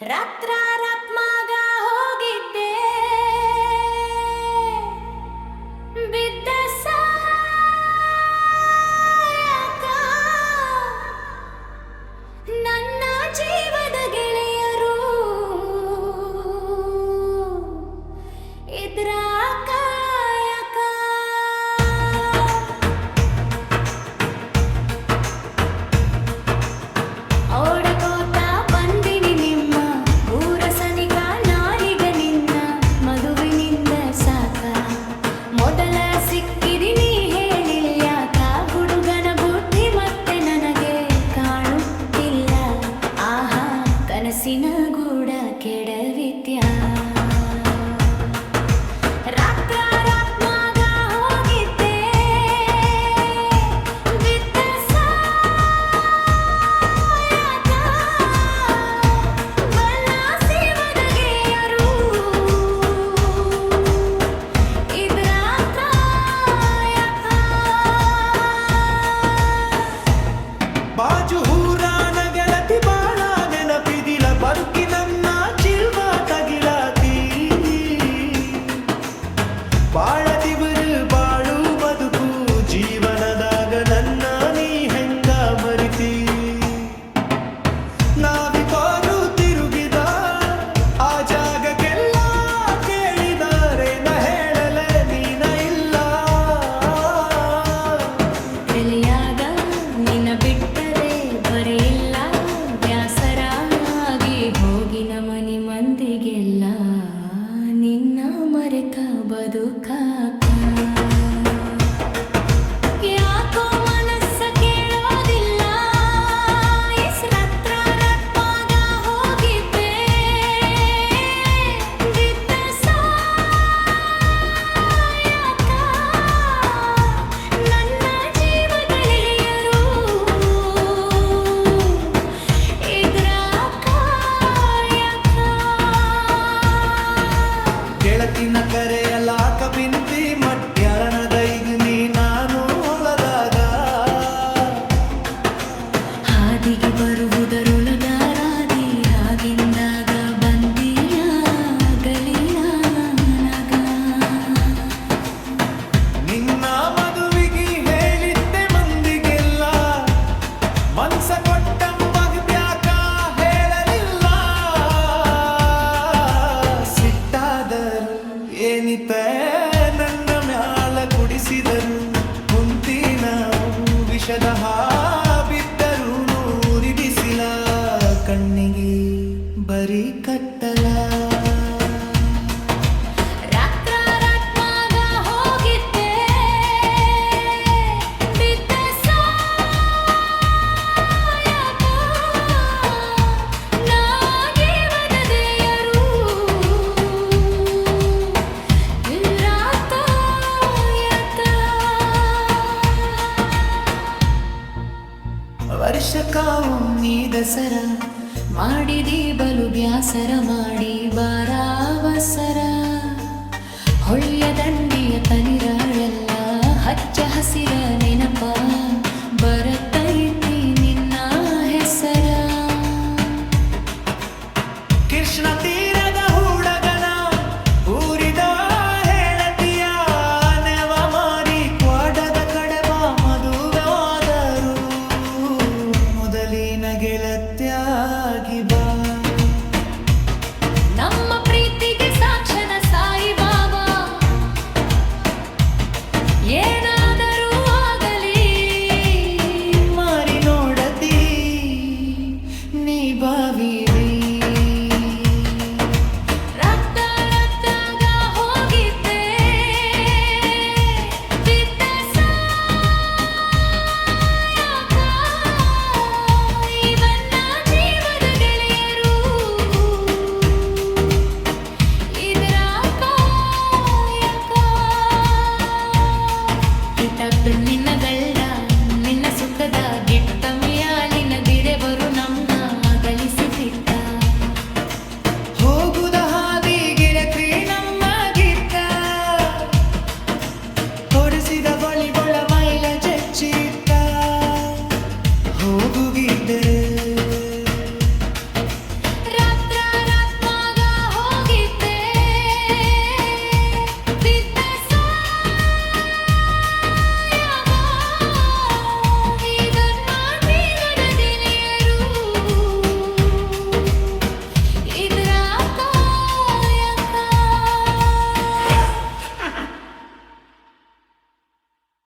ರಾತ್ರಾತ್ಮಗ ಹೋಗಿದ್ದೆ ಬಿದ್ದ ಸಾಯಕ ನನ್ನ ಜೀವದ ಗೆಳೆಯರು ಇದ್ರ ಕಾಯಕ ಓಡಿಕೋತ ಬಂದಿನಿ ನಿಮ್ಮ ಊರ ಸನಿಕ ನಾಳಿಗ ನಿನ್ನ ಮದುವಿನಿಂದ ಸಾಕ ಮೊದಲ ಸಿಕ್ಕಿದಿನಿ ಹೇಳಿಲ್ಲ ಯಾಕ ಹುಡುಗನ ಬುದ್ಧಿ ಮತ್ತೆ ನನಗೆ ಕಾಣುತ್ತಿಲ್ಲ ಆಹಾ ಕನಸಿನ ಗೂಡ ಕೆಡವಿತ್ಯಾ ರಾತ್ರಾತ್ಮಗ ಹೋಗಿದ್ದೆ ಬಿದ್ದ ಸಾಯಕ ಬಲ್ಲ ಶಿವದ ಗೆಳೆಯರು ಇದ್ರ ಕಾಯಕ ಬಾಜು ಊರಾನ ಗೆಳತಿ ಬಾಳ ನೆನಪಿದಿಲ ಬದುಕಿ ನನ್ನ ಚಿಲ್ವ ತಗಿಲಾತಿ ಬಾಳ ದಿವರು ಬಾಳು ಬದುಕು ಜೀವನದಾಗ ನನ್ನ ನೀ ಹೆಂಗ ಮರಿತಿ ನಾವಿಬ್ಬರು ತಿರುಗಿದ ಆ ಜಾಗಕ್ಕೆಲ್ಲ ಕೇಳಿದರೆ ನ ಹೇಳಲೆ ನೀನ ಇಲ್ಲ ಬೆಲೆಯಾಗ ನಿನ್ನ ಬಿಟ್ಟರೆ ಬರೆಯಿಲ್ಲ ಬ್ಯಾಸರಾಗಿ ಹೋಗಿನ ಮನಿ ಮಂದಿಗೆಲ್ಲ ನಿನ್ನ ಮರೆತ ಬದುಕಾಕ ಯಾಕೋ ಮನಸ್ಸ ಕೇಳೋದಿಲ್ಲ ರಾತ್ರಾತ್ಮಗ ಹೋಗಿದ್ದೆ ಬಿದ್ದ ಸಾಯಕ ನನ್ನ ಜೀವದ ಗೆಳೆಯರು ಇದ್ರ ಕಾಯಕ ಗೆಳತಿನ ಕರೆಯಲಾಕ ಬಿಂತಿ ಮಧ್ಯಾಹ್ನದ ಈಗ ನೀ ನಾನು ಹೊಲದಾಗ ಹಾದಿಗೆ ಬರುವುದರೊಳಗಾರಾದಿ ಆಗಿಂದಾಗ ಬಂದಿಯ ಗಲಿಯ ನನಗ ನಿನ್ನ ಮದುವಿಗೆ ಹೇಳಿದ್ದೆ ಮಂದಿಗೆಲ್ಲ ಮನ್ಸ ಕೊಟ್ಟಂಬಗ ಬ್ಯಾಕ ಹೇಳಲಿಲ್ಲ ಸಿಟ್ಟಾದರು ಏನಿತೆ ನನ್ನ ಮ್ಯಾಲ ಕುಡಿಸಿದರು ಕುಂತಿನ ವಿಷದ ಬಿದ್ದರು ನೂರಿ ಬಿಸಿಲ ಕಣ್ಣಿಗೆ ಬರೀ ಕತ್ತಲ ರಾತ್ರಾತ್ಮಗ ಹೋಗಿದ್ದೆ ಬಿದ್ದ ಸಾಯಕ ನಾಗೇವದ ದೇಯರು ಇದ್ರ ಕಾಯಕ ವರ್ಷಕ್ಕಾವೊಮ್ಮೆ ದಸರ ಮಾಡಿದಿ ಬಲು ಬ್ಯಾಸರ ಮಾಡಿ ಬಾರಾವಸರ ಹೊಳ್ಯ ದಂಡಿಯ ತನಿರಾಳೆಲ್ಲ ಹಚ್ಚ ಹಸಿರ ನೆನಪ ಬರತೈತಿ ನಿನ್ನ ಹೆಸರ ಕೃಷ್ಣ ತೀರದ ಹುಡುಗನ ಊರಿದ ಹೇಳತಿಯ ನೆವ ಮಾರಿ ಕ್ವಾಡದ ಕಡೆವ ಮದುವಾದರು ಮೊದಲಿನ ಗೆಳತ್ಯಾಗಿ ಬಾ ನಮ್ಮ ಪ್ರೀತಿಗೆ ಸಾಕ್ಷನ ಸಾಯಿ ಬಾಬಾ ಏನಾದರೂ ಆಗಲಿ ಮಾರಿ ನೋಡತಿ ನೀ ಬಾವಿ